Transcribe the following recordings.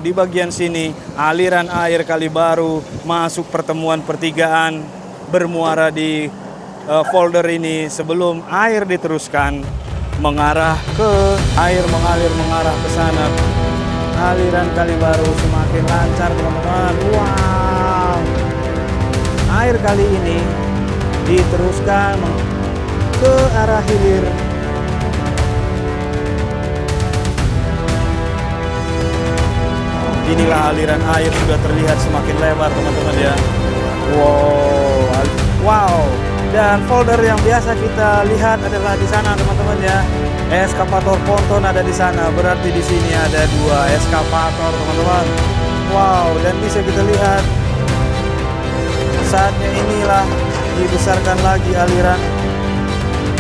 Di bagian sini, aliran air Kali Baru masuk pertemuan pertigaan bermuara di folder ini sebelum air diteruskan mengarah ke air mengalir ke sana. Aliran Kali Baru semakin lancar, teman-teman. Wow. Air kali ini diteruskan ke arah hilir. Inilah aliran air sudah terlihat semakin lebar, teman-teman ya. Wow. Dan folder yang biasa kita lihat adalah di sana, teman-teman ya. Eskavator ponton ada di sana. Berarti di sini ada 2 eskavator, teman-teman. Wow, dan bisa kita lihat saatnya inilah dibesarkan lagi aliran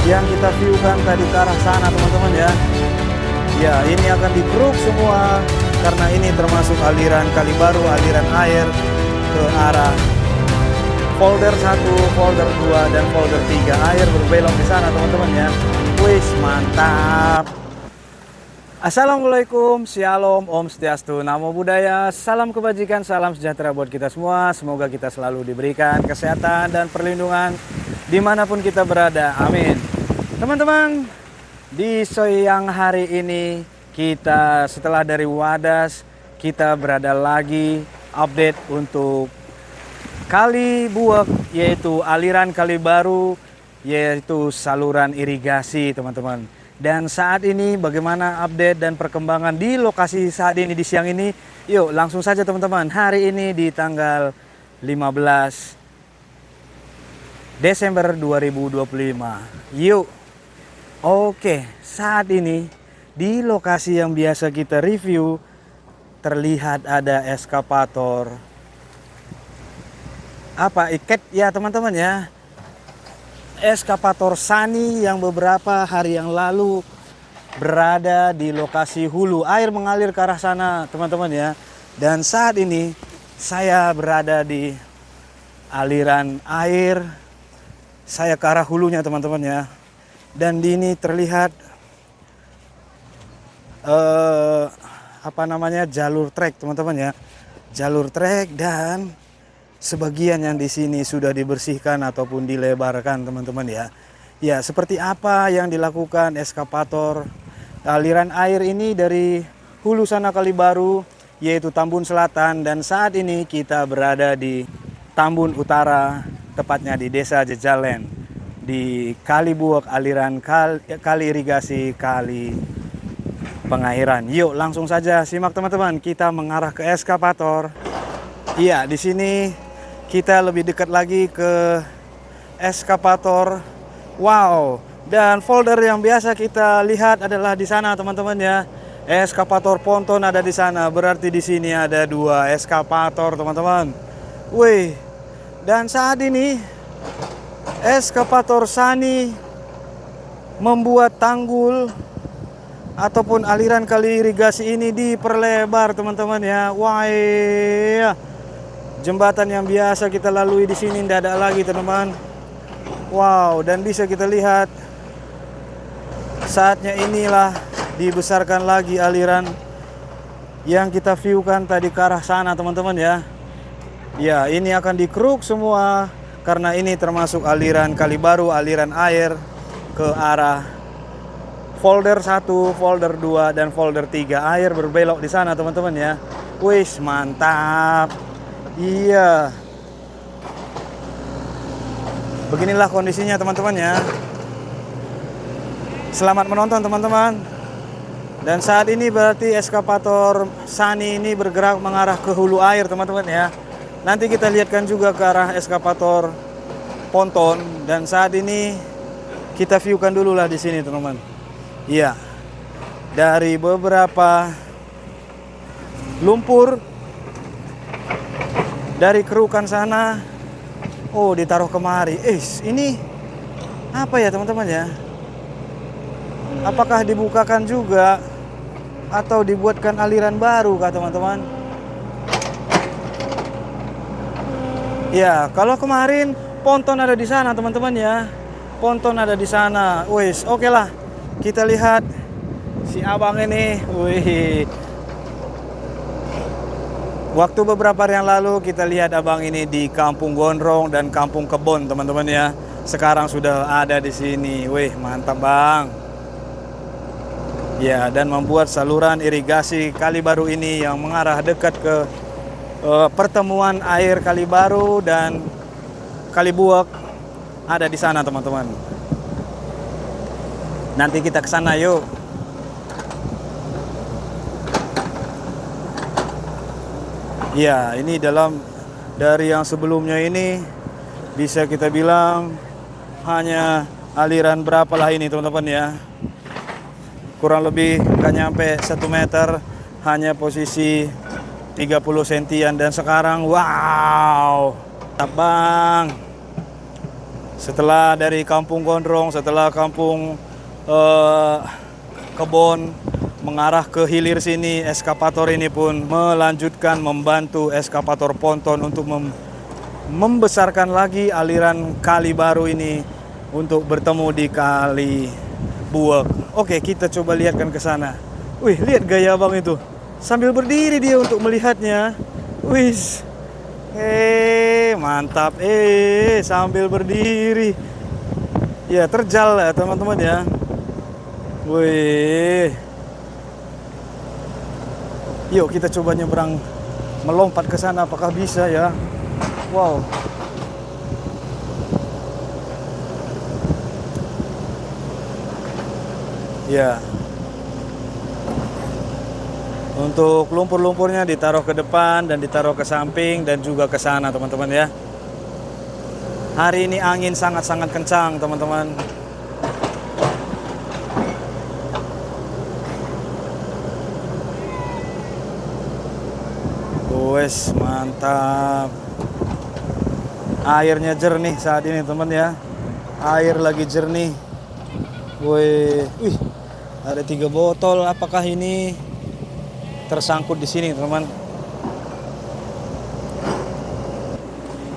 yang kita viewkan tadi ke arah sana, teman-teman ya. Ya, ini akan dikeruk semua karena ini termasuk aliran Kali Baru, aliran air ke arah folder 1, folder 2, dan folder 3. Air berbelok di sana, teman-teman ya. Wis, mantap. Assalamualaikum, Shalom, Om Swastiastu, Namo Buddhaya, salam kebajikan, salam sejahtera buat kita semua. Semoga kita selalu diberikan kesehatan dan perlindungan dimanapun kita berada. Amin. Teman-teman, di siang hari ini kita setelah dari Wadas, kita berada lagi update untuk Kali Buek, yaitu aliran Kali Baru, yaitu saluran irigasi, teman-teman. Dan saat ini bagaimana update dan perkembangan di lokasi saat ini di siang ini? Yuk langsung saja, teman-teman. Hari ini di tanggal 15 Desember 2025. Yuk. Oke, saat ini di lokasi yang biasa kita review terlihat ada eskavator iket ya, teman-teman ya. Eskavator Sani yang beberapa hari yang lalu berada di lokasi hulu. Air mengalir ke arah sana, teman-teman ya. Dan saat ini saya berada di aliran air. Saya ke arah hulunya, teman-teman ya. Dan di ini terlihat jalur trek, teman-teman ya. Jalur trek, dan sebagian yang di sini sudah dibersihkan ataupun dilebarkan, teman-teman ya. Ya, seperti apa yang dilakukan eskavator aliran air ini dari hulu sana Kali Baru, yaitu Tambun Selatan, dan saat ini kita berada di Tambun Utara, tepatnya di Desa Jejalen, di Kali Buek, aliran kali irigasi, kali pengairan. Yuk langsung saja simak, teman-teman. Kita mengarah ke eskavator. Iya, di sini kita lebih dekat lagi ke eskavator. Wow, dan folder yang biasa kita lihat adalah di sana, teman-teman ya. Eskavator ponton ada di sana. Berarti di sini ada 2 eskavator, teman-teman. Wih. Dan saat ini eskavator Sani membuat tanggul ataupun aliran kali irigasi ini diperlebar, teman-teman ya. Wah, iya. Jembatan yang biasa kita lalui di sini tidak ada lagi, teman-teman. Wow, dan bisa kita lihat saatnya inilah dibesarkan lagi aliran yang kita viewkan tadi ke arah sana, teman-teman ya. Ya, ini akan dikeruk semua karena ini termasuk aliran Kali Baru, aliran air ke arah folder 1, folder 2, dan folder 3. Air berbelok di sana, teman-teman ya. Wis, mantap. Iya. Beginilah kondisinya, teman-teman ya. Selamat menonton, teman-teman. Dan saat ini berarti eskavator Sani ini bergerak mengarah ke hulu air, teman-teman ya. Nanti kita lihatkan juga ke arah eskavator ponton. Dan saat ini kita viewkan dulu lah di sini, teman-teman. Iya. Dari beberapa lumpur dari kerukan sana, oh ditaruh kemari. Ini apa ya, teman-teman ya? Apakah dibukakan juga atau dibuatkan aliran baru kah, teman-teman? Ya, kalau kemarin ponton ada di sana, teman-teman ya. Ponton ada di sana. Wis, oke lah. Kita lihat si abang ini. Wih. Waktu beberapa hari yang lalu kita lihat abang ini di Kampung Gondrong dan Kampung Kebon teman-teman ya. Sekarang sudah ada di sini. Wih, mantap bang. Ya, dan membuat saluran irigasi Kali Baru ini yang mengarah dekat ke pertemuan air Kali Baru dan Kali Buak ada di sana teman-teman. Nanti kita ke sana yuk. Ya, ini dari yang sebelumnya ini bisa kita bilang hanya aliran berapa lah ini teman-teman ya. Kurang lebih nggak nyampe 1 meter, hanya posisi 30 sentian. Dan sekarang wow, bang. Setelah dari Kampung Gondrong, setelah Kampung Kebon mengarah ke hilir sini, eskapator ini pun melanjutkan membantu eskapator ponton untuk membesarkan lagi aliran Kali Baru ini untuk bertemu di Kali Buak. Oke, kita coba lihatkan ke sana. Wih, lihat gaya abang itu. Sambil berdiri dia untuk melihatnya. Wih. Mantap. Sambil berdiri. Ya, terjal ya teman-teman ya. Wih. Yuk kita coba nyebrang, melompat ke sana, apakah bisa ya? Wow. Ya. Untuk lumpur-lumpurnya ditaruh ke depan dan ditaruh ke samping dan juga ke sana teman-teman ya. Hari ini angin sangat-sangat kencang teman-teman. Wes, mantap. Airnya jernih saat ini teman ya. Air lagi jernih. Wih, ada 3 botol. Apakah ini tersangkut di sini teman?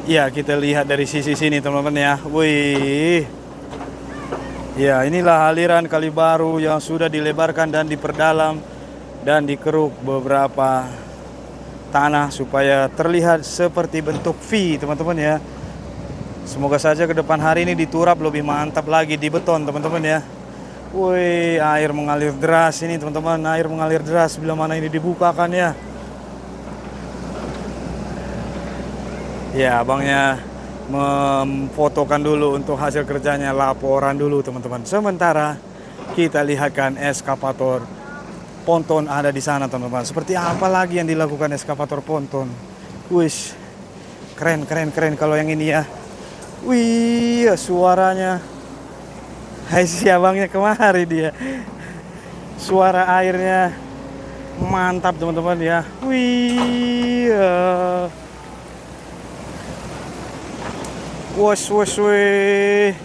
Ya, kita lihat dari sisi sini teman-teman ya. Wih. Ya, inilah aliran Kali Baru yang sudah dilebarkan dan diperdalam dan dikeruk beberapa tanah supaya terlihat seperti bentuk V teman-teman ya. Semoga saja ke depan hari ini diturap lebih mantap lagi di beton teman-teman ya. Wih, air mengalir deras ini teman-teman. Air mengalir deras bila mana ini dibukakan ya. Ya, abangnya memfotokan dulu untuk hasil kerjanya, laporan dulu teman-teman. Sementara kita lihatkan eskapator ponton ada di sana teman-teman. Seperti apa lagi yang dilakukan eskapator ponton? Wih, keren kalau yang ini ya. Wih, suaranya. Hai, si abangnya kemari dia. Suara airnya mantap teman-teman ya. Wih. Wih.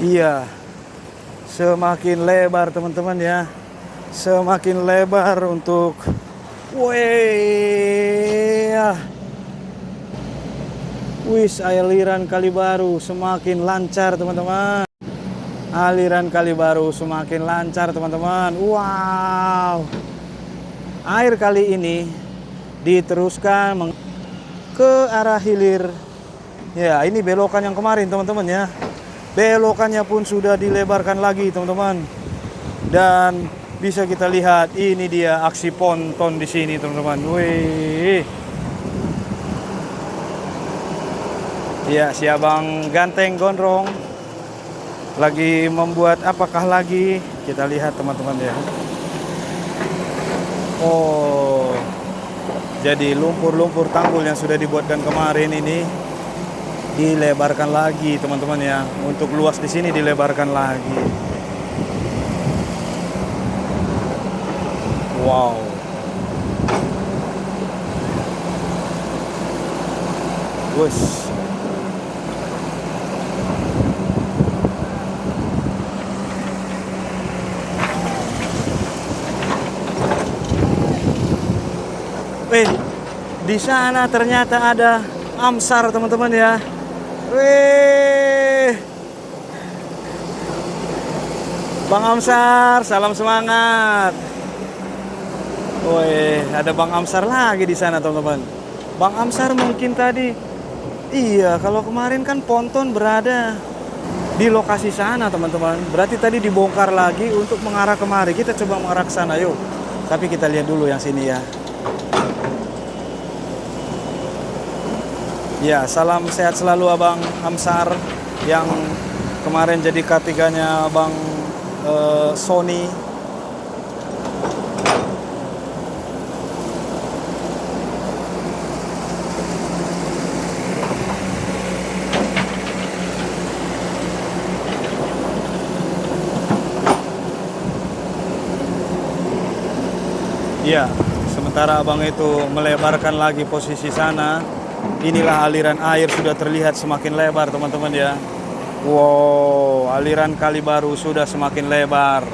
Iya, semakin lebar teman-teman ya. Semakin lebar untuk aliran Kali Baru semakin lancar teman-teman. Aliran Kali Baru semakin lancar teman-teman. Wow. Air kali ini diteruskan ke arah hilir. Ya, ini belokan yang kemarin teman-teman ya. Belokannya pun sudah dilebarkan lagi teman-teman. Dan bisa kita lihat ini dia aksi ponton di sini teman-teman. Wih. Ya, si abang Ganteng Gondrong lagi membuat apakah lagi? Kita lihat teman-teman ya. Oh. Jadi lumpur-lumpur tanggul yang sudah dibuatkan kemarin ini dilebarkan lagi teman-teman ya. Untuk luas di sini dilebarkan lagi. Wow. Wes. Di sana ternyata ada Amsar teman-teman ya. Wih, Bang Amsar, salam semangat. Woi, ada Bang Amsar lagi di sana, teman-teman. Bang Amsar mungkin tadi, iya, kalau kemarin kan ponton berada di lokasi sana, teman-teman. Berarti tadi dibongkar lagi untuk mengarah kemari. Kita coba mengarah ke sana, yuk. Tapi kita lihat dulu yang sini ya. Ya, salam sehat selalu Abang Amsar yang kemarin jadi K3-nya Bang Sony. Ya, sementara abang itu melebarkan lagi posisi sana, inilah aliran air sudah terlihat semakin lebar, teman-teman ya. Wow, aliran Kali Baru sudah semakin lebar.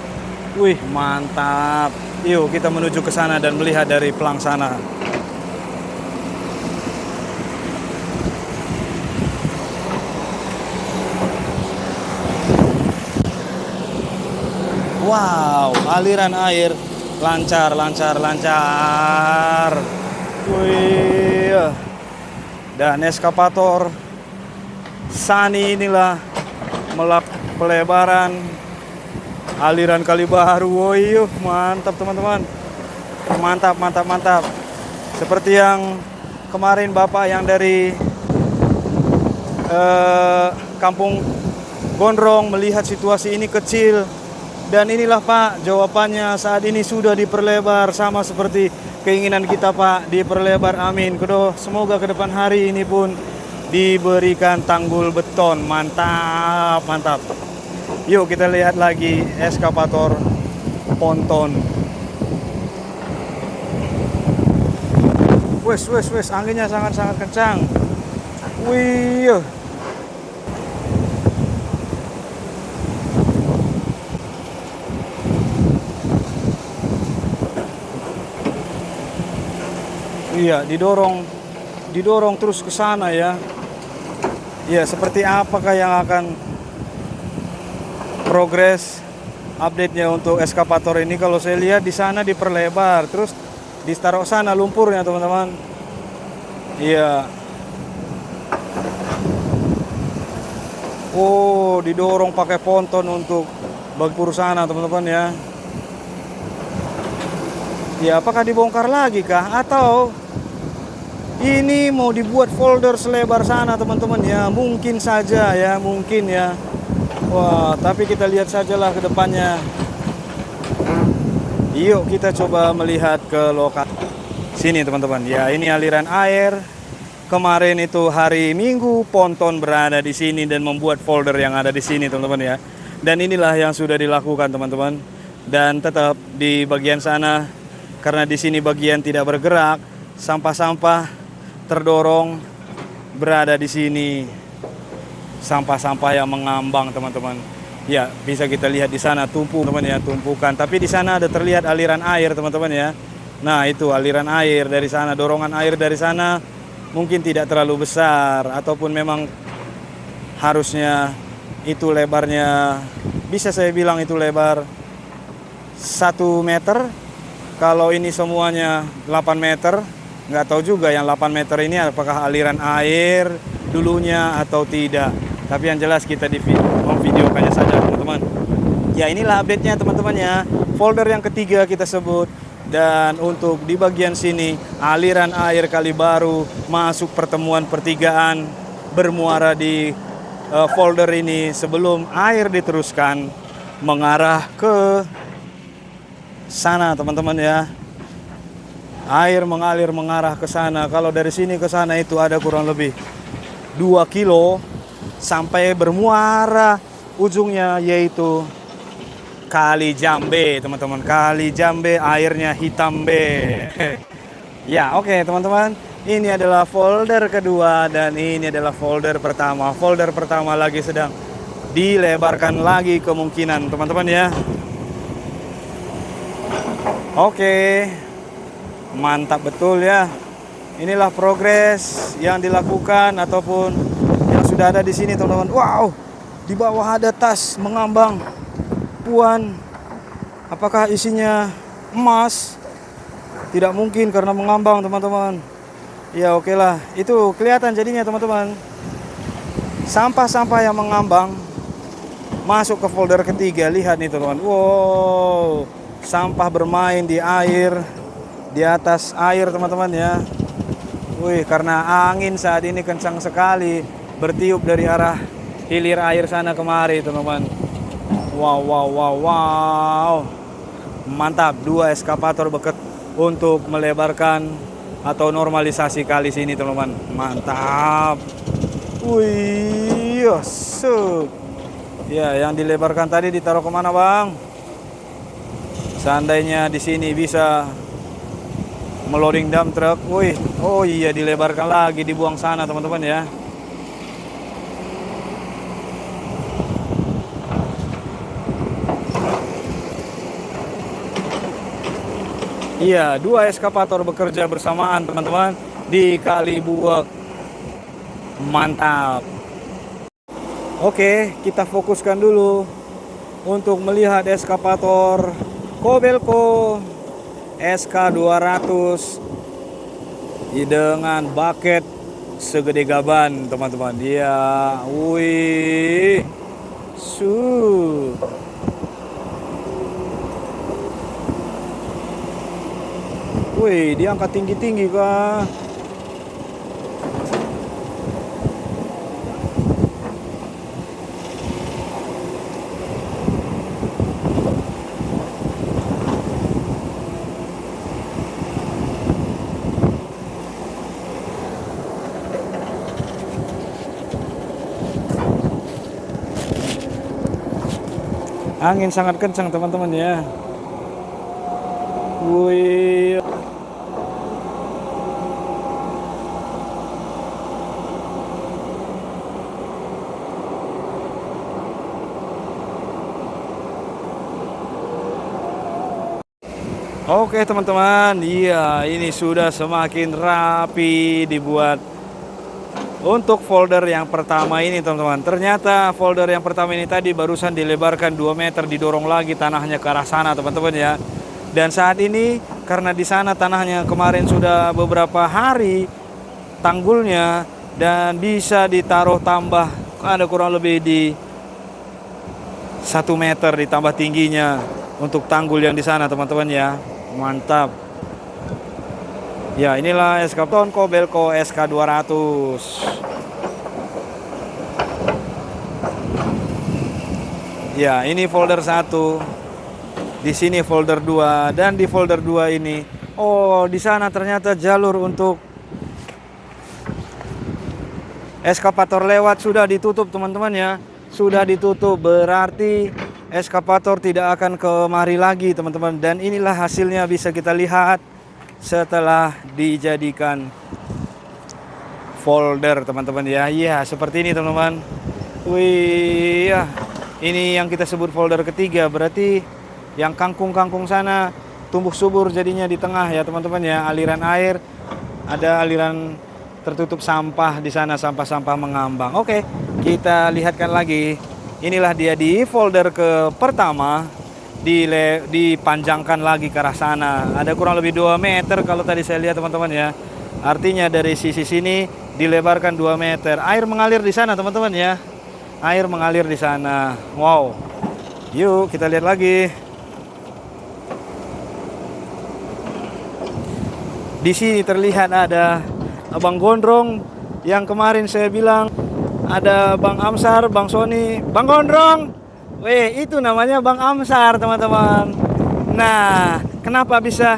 Wih, mantap. Yuk kita menuju ke sana dan melihat dari pelang sana. Wow, aliran air lancar. Wih, dan eskapator Sani inilah pelebaran aliran Kali Baru. Wih, mantap teman-teman, mantap. Seperti yang kemarin Bapak yang dari Kampung Gondrong melihat situasi ini kecil. Dan inilah Pak, jawabannya saat ini sudah diperlebar sama seperti keinginan kita Pak, diperlebar, amin. Semoga ke depan hari ini pun diberikan tanggul beton, mantap. Yuk kita lihat lagi eskapator ponton. Wes, anginnya sangat kencang. Wih. Iya, didorong terus ke sana ya. Ya, seperti apakah yang akan progres update-nya untuk eskapator ini? Kalau saya lihat di sana diperlebar, terus ditaruh sana lumpurnya, teman-teman. Iya. Oh, didorong pakai ponton untuk bagur sana, teman-teman ya. Ya, apakah dibongkar lagi kah? Atau ini mau dibuat folder selebar sana, teman-teman ya? Mungkin saja ya, mungkin ya. Wah, tapi kita lihat sajalah ke depannya. Yuk kita coba melihat ke lokasi sini, teman-teman. Ya, ini aliran air. Kemarin itu hari Minggu ponton berada di sini dan membuat folder yang ada di sini, teman-teman ya. Dan inilah yang sudah dilakukan, teman-teman. Dan tetap di bagian sana, karena di sini bagian tidak bergerak, sampah-sampah terdorong berada di sini. Sampah-sampah yang mengambang, teman-teman. Ya, bisa kita lihat di sana teman-teman ya, tumpukan. Tapi di sana ada terlihat aliran air, teman-teman ya. Nah, itu aliran air dari sana, dorongan air dari sana mungkin tidak terlalu besar, ataupun memang harusnya itu lebarnya, bisa saya bilang itu lebar 1 meter. Kalau ini semuanya 8 meter, nggak tahu juga yang 8 meter ini apakah aliran air dulunya atau tidak. Tapi yang jelas kita memvideokannya saja, teman-teman. Ya, inilah update-nya, teman-teman ya. Folder yang ketiga kita sebut. Dan untuk di bagian sini, aliran air Kali Baru masuk pertemuan pertigaan, bermuara di folder ini sebelum air diteruskan mengarah ke sana, teman-teman ya. Air mengalir mengarah ke sana. Kalau dari sini ke sana itu ada kurang lebih 2 kilo sampai bermuara ujungnya, yaitu Kali Jambe, teman-teman. Kali Jambe, airnya hitam be. Ya, oke, teman-teman. Ini adalah folder kedua dan ini adalah folder pertama. Folder pertama lagi sedang dilebarkan lagi kemungkinan, teman-teman ya. Oke, mantap betul ya. Inilah progres yang dilakukan ataupun yang sudah ada di sini, teman-teman. Wow, di bawah ada tas mengambang penipuan. Apakah isinya emas? Tidak mungkin karena mengambang teman-teman. Ya oke lah, itu kelihatan jadinya teman-teman. Sampah-sampah yang mengambang masuk ke folder ketiga. Lihat nih teman-teman. Wow, sampah bermain di air, di atas air teman-teman ya. Wih, karena angin saat ini kencang sekali, bertiup dari arah hilir air sana kemari teman-teman. Wow, wow, wow, wow. Mantap, 2 eskavator bekerja untuk melebarkan atau normalisasi kali sini teman-teman. Mantap. Wih, sup. Ya, yang dilebarkan tadi ditaruh kemana bang? Seandainya di sini bisa meloading dump truck. Wih, oh iya dilebarkan lagi, dibuang sana teman-teman ya. Iya, 2 eskavator bekerja bersamaan teman-teman di Kalibuak. Mantap. Oke, kita fokuskan dulu untuk melihat eskavator Kobelco SK200 dengan bucket segede gaban teman-teman. Dia, wih, wih, dia angkat tinggi-tinggi kah? Angin sangat kencang teman-teman ya. Wih. Oke teman-teman, iya ini sudah semakin rapi dibuat untuk folder yang pertama ini teman-teman. Ternyata folder yang pertama ini tadi barusan dilebarkan 2 meter, didorong lagi tanahnya ke arah sana teman-teman ya. Dan saat ini karena di sana tanahnya kemarin sudah beberapa hari tanggulnya, dan bisa ditaruh tambah ada kurang lebih di 1 meter ditambah tingginya untuk tanggul yang di sana teman-teman ya. Mantap. Ya, inilah eskavator Kobelco SK200. Ya, ini folder 1. Di sini folder 2 dan di folder 2 ini. Oh, di sana ternyata jalur untuk eskavator lewat sudah ditutup teman-teman ya. Sudah ditutup, berarti eskavator tidak akan kemari lagi teman-teman. Dan inilah hasilnya bisa kita lihat setelah dijadikan folder teman-teman ya. Iya, seperti ini teman-teman. Wih, ya. Ini yang kita sebut folder ketiga. Berarti yang kangkung-kangkung sana tumbuh subur jadinya di tengah ya teman-teman ya. Aliran air, ada aliran tertutup sampah di sana, sampah-sampah mengambang. Oke, kita lihatkan lagi. Inilah dia di folder ke pertama, dipanjangkan lagi ke arah sana. Ada kurang lebih 2 meter kalau tadi saya lihat teman-teman ya. Artinya dari sisi sini dilebarkan 2 meter. Air mengalir di sana teman-teman ya. Air mengalir di sana. Wow. Yuk kita lihat lagi. Di sini terlihat ada Abang Gondrong yang kemarin saya bilang. Ada Bang Amsar, Bang Sony, Bang Gondrong. Weh, itu namanya Bang Amsar, teman-teman. Nah, kenapa bisa?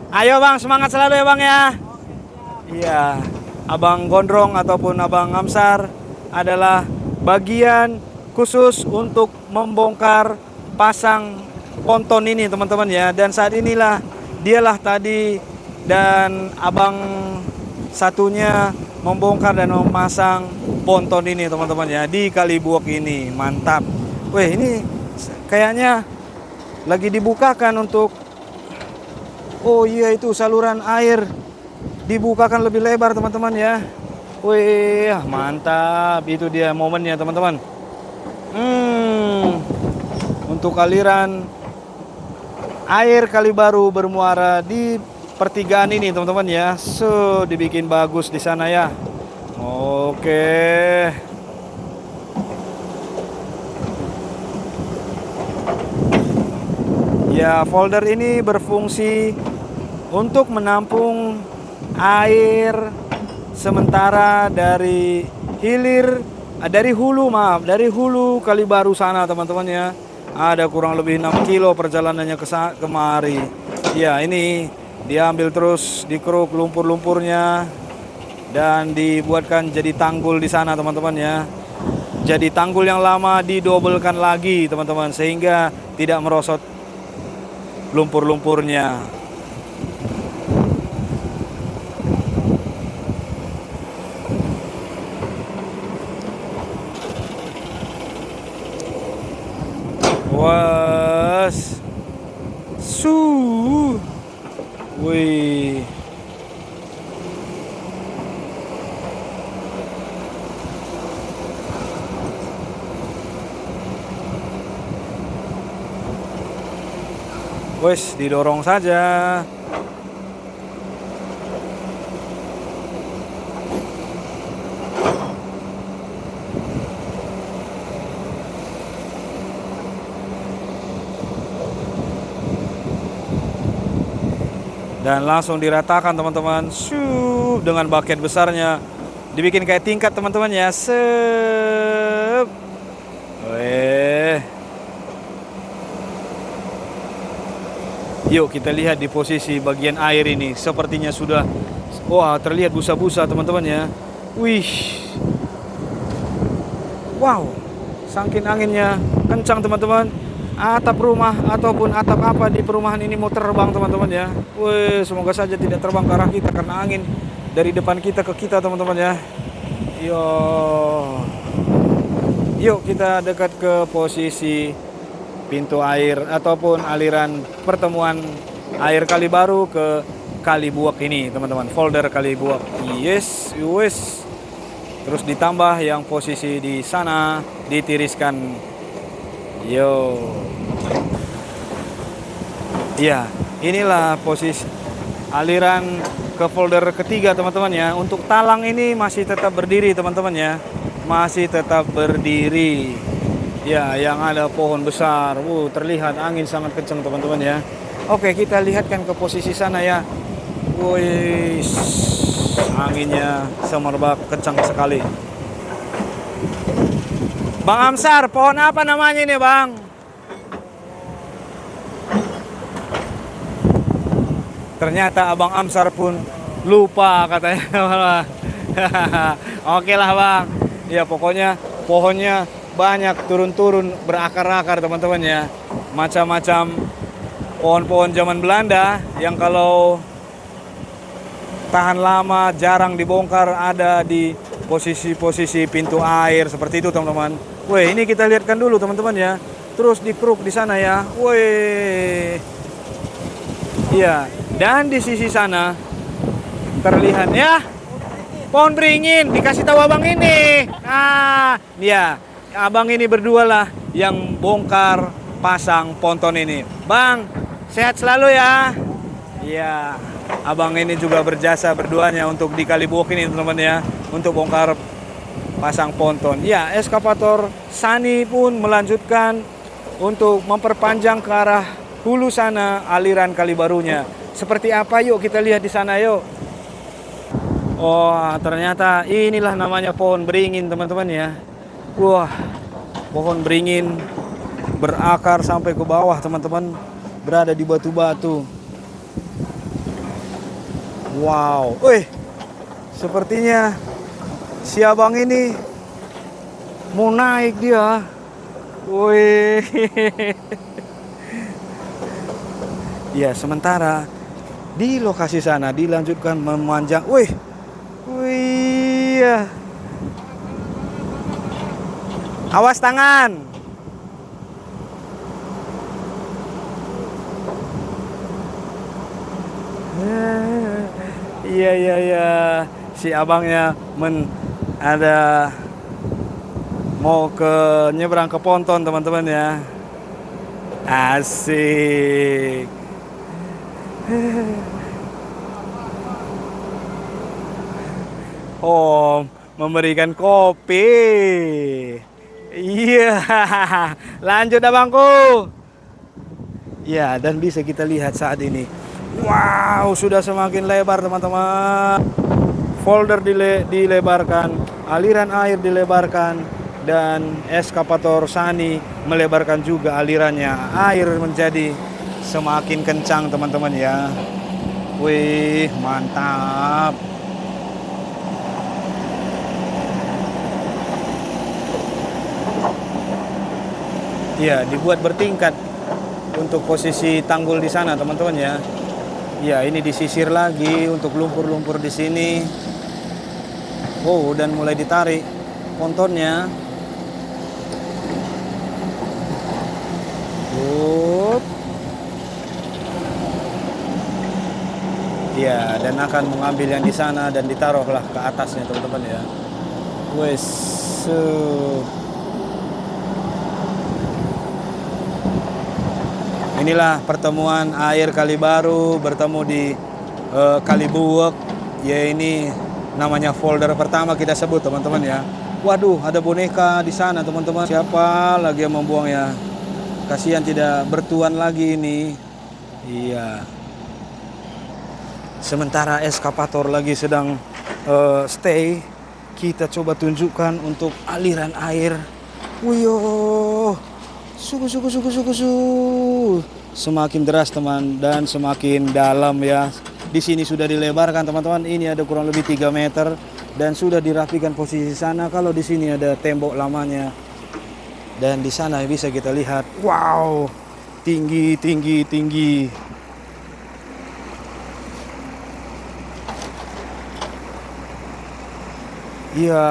Ayo Bang, semangat selalu ya Bang ya. Iya, Abang Gondrong ataupun Abang Amsar adalah bagian khusus untuk membongkar pasang ponton ini, teman-teman ya. Dan saat inilah dialah tadi dan Abang satunya membongkar dan memasang ponton ini teman-teman ya di Kalibuak ini. Mantap. Weh, ini kayaknya lagi dibukakan untuk, oh iya itu saluran air dibukakan lebih lebar teman-teman ya. Wih, mantap. Itu dia momennya teman-teman. untuk aliran air Kali Baru bermuara di pertigaan ini teman-teman ya. So, dibikin bagus di sana ya. Oke. Ya, folder ini berfungsi untuk menampung air sementara dari dari hulu Kali Baru sana teman-teman ya. Ada kurang lebih 6 kilo perjalanannya kemari. Ya, ini diambil terus, dikeruk lumpur-lumpurnya dan dibuatkan jadi tanggul di sana teman-teman ya. Jadi tanggul yang lama didobelkan lagi teman-teman sehingga tidak merosot lumpur-lumpurnya. Was su wih. Wes, didorong saja. Dan langsung diratakan teman-teman. Dengan bucket besarnya. Dibikin kayak tingkat teman-teman ya. Sep. Weh. Yuk kita lihat di posisi bagian air ini. Sepertinya sudah, wah, terlihat busa-busa teman-teman ya. Wih. Wow, saking anginnya kencang teman-teman. Atap rumah ataupun atap apa di perumahan ini mau terbang teman-teman ya. Wih, semoga saja tidak terbang ke arah kita karena angin dari depan kita ke kita teman-teman ya. Yuk kita dekat ke posisi pintu air ataupun aliran pertemuan air Kali Baru ke Kali Buak ini teman-teman. Folder Kali Buak. Yes. Terus ditambah yang posisi di sana ditiriskan. Ya, inilah posisi aliran ke folder ketiga teman-teman ya. Untuk talang ini masih tetap berdiri teman-teman ya. Masih tetap berdiri. Ya, yang ada pohon besar. Terlihat angin sangat kencang teman-teman ya. Oke, kita lihatkan ke posisi sana ya. Wih, anginnya semerbak kencang sekali. Bang Amsar, pohon apa namanya ini Bang? Ternyata Abang Amsar pun lupa katanya. Oke lah Bang. Ya pokoknya pohonnya banyak turun-turun berakar-akar teman-teman ya. Macam-macam pohon-pohon zaman Belanda yang kalau tahan lama jarang dibongkar ada di posisi-posisi pintu air seperti itu teman-teman. Wih, ini kita lihatkan dulu teman-teman ya. Terus dikeruk di sana ya. Wih. Iya, dan di sisi sana terlihat ya pohon beringin. Dikasih tahu abang ini. Nah, ya, abang ini berdua lah yang bongkar pasang ponton ini. Bang, sehat selalu ya. Iya, abang ini juga berjasa berduanya untuk di Kali Buak ini teman-teman ya, untuk bongkar pasang ponton. Ya, eskavator Sani pun melanjutkan untuk memperpanjang ke arah hulu sana aliran Kali Barunya. Seperti apa yuk kita lihat di sana yuk. Oh, ternyata inilah namanya pohon beringin teman-teman ya. Wah, pohon beringin berakar sampai ke bawah teman-teman, berada di batu-batu. Wow, wih, sepertinya si abang ini mau naik dia. Wih. Ya, sementara di lokasi sana dilanjutkan memanjang. Wih, ya. Awas tangan. Iya. Si abangnya ada mau ke nyebrang ke ponton teman-teman ya. Asik. Om memberikan kopi. Iya, lanjut abangku. Ya, dan bisa kita lihat saat ini. Wow, sudah semakin lebar teman-teman. Folder dilebarkan, aliran air dilebarkan, dan eskavator Sani melebarkan juga alirannya. Air menjadi semakin kencang teman-teman ya. Wih, mantap. Ya, dibuat bertingkat untuk posisi tanggul di sana teman-teman ya. Ya, ini disisir lagi untuk lumpur-lumpur di sini. Oh, dan mulai ditarik pontonnya. Up. Ya, dan akan mengambil yang di sana dan ditaruhlah ke atasnya teman-teman ya. Wes. Inilah pertemuan air Kali Baru bertemu di Kali Buwek. Ya, ini namanya folder pertama kita sebut teman-teman ya. Waduh, ada boneka di sana teman-teman. Siapa lagi yang membuang ya? Kasihan tidak bertuan lagi ini. Iya. Sementara eskavator lagi sedang stay, kita coba tunjukkan untuk aliran air. Wih, semakin deras teman dan semakin dalam ya. Di sini sudah dilebarkan teman-teman. Ini ada kurang lebih 3 meter dan sudah dirapikan posisi sana. Kalau di sini ada tembok lamanya. Dan di sana bisa kita lihat, wow, tinggi. Iya.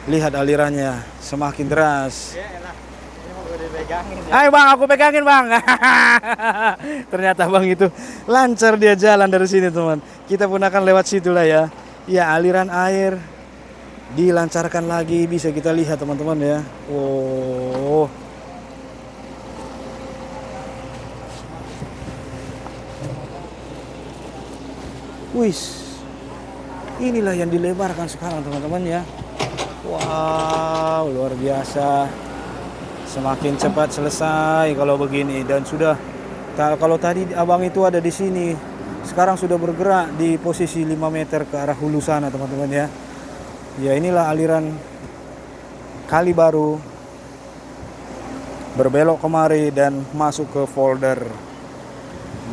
Lihat alirannya semakin deras. Ayo bang, aku pegangin bang. Ternyata bang itu lancar dia jalan dari sini teman. Kita pun akan lewat situ lah ya. Ya, aliran air dilancarkan lagi, bisa kita lihat teman-teman ya. Oh. Wis. Inilah yang dilebarkan sekarang teman-teman ya. Wow, luar biasa. Semakin cepat selesai kalau begini. Dan sudah, kalau tadi abang itu ada di sini, sekarang sudah bergerak di posisi 5 meter ke arah hulu sana teman-teman ya. Ya, inilah aliran Kali Baru berbelok kemari dan masuk ke folder.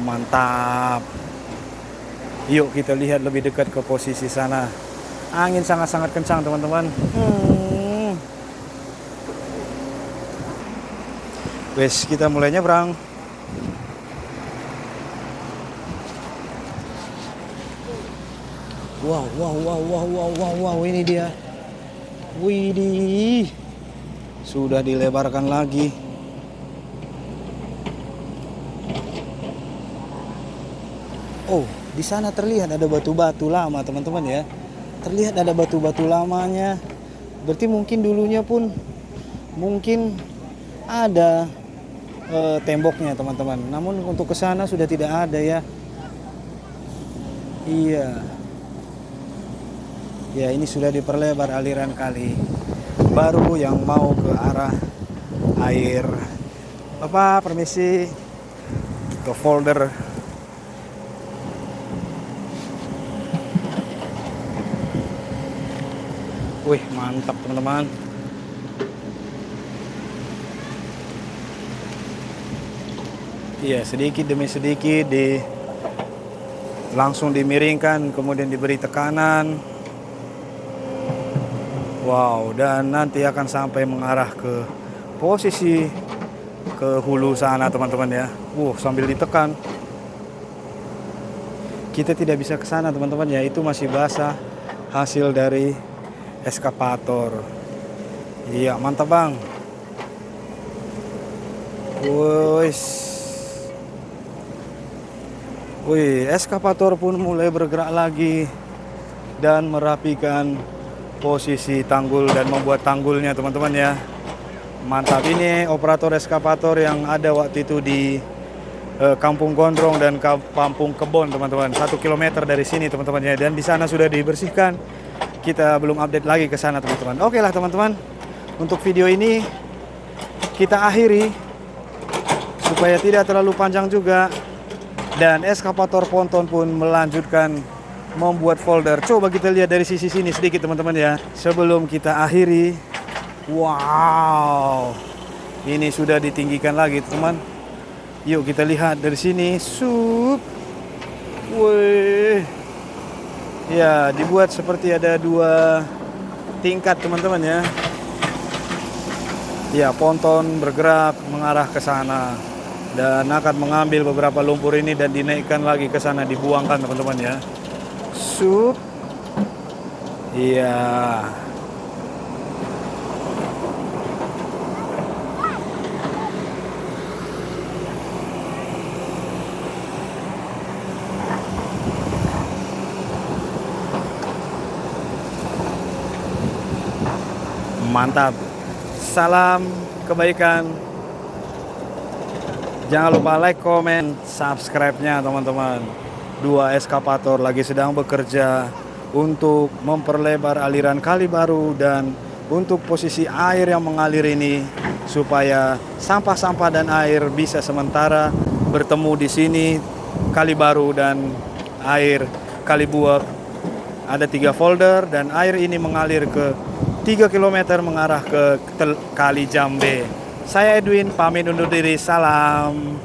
Mantap. Yuk kita lihat lebih dekat ke posisi sana. Angin sangat-sangat kencang teman-teman. Wes, kita mulai nyebrang. Wow, ini dia. Widih. Sudah dilebarkan lagi. Oh, di sana terlihat ada batu-batu lama teman-teman ya. Terlihat ada batu-batu lamanya. Berarti mungkin dulunya pun mungkin ada temboknya teman-teman. Namun untuk ke sana sudah tidak ada ya. Iya. Ya, ini sudah diperlebar aliran Kali Baru yang mau ke arah air. Bapak, permisi ke folder. Wih, mantap teman-teman. Iya, sedikit demi sedikit langsung dimiringkan, kemudian diberi tekanan. Wow, dan nanti akan sampai mengarah ke posisi ke hulu sana teman-teman ya. Sambil ditekan. Kita tidak bisa ke sana teman-teman ya, itu masih basah hasil dari eskavator. Iya, mantap bang. Wih, eskavator pun mulai bergerak lagi dan merapikan posisi tanggul dan membuat tanggulnya teman-teman ya. Mantap, ini operator eskavator yang ada waktu itu di Kampung Gondrong dan Kampung Kebon, teman-teman. 1 kilometer dari sini, teman-teman ya. Dan di sana sudah dibersihkan. Kita belum update lagi ke sana, teman-teman. Oke lah, teman-teman. Untuk video ini kita akhiri supaya tidak terlalu panjang juga. Dan eskavator ponton pun melanjutkan membuat folder. Coba kita lihat dari sisi sini sedikit, teman-teman ya. Sebelum kita akhiri. Wow. Ini sudah ditinggikan lagi, teman. Yuk kita lihat dari sini. Sup. Wih. Ya, dibuat seperti ada 2 tingkat, teman-teman ya. Ya, ponton bergerak mengarah ke sana dan akan mengambil beberapa lumpur ini dan dinaikkan lagi ke sana, dibuangkan, teman-teman ya. Sup. Iya. Mantap. Salam kebaikan. Jangan lupa like, comment, subscribe-nya, teman-teman. 2 eskavator lagi sedang bekerja untuk memperlebar aliran kali baru dan untuk posisi air yang mengalir ini supaya sampah-sampah dan air bisa sementara bertemu di sini. Kali baru dan air kali buak. Ada 3 folder dan air ini mengalir ke 3 km mengarah ke Kali Jambe. Saya Edwin, pamit undur diri. Salam.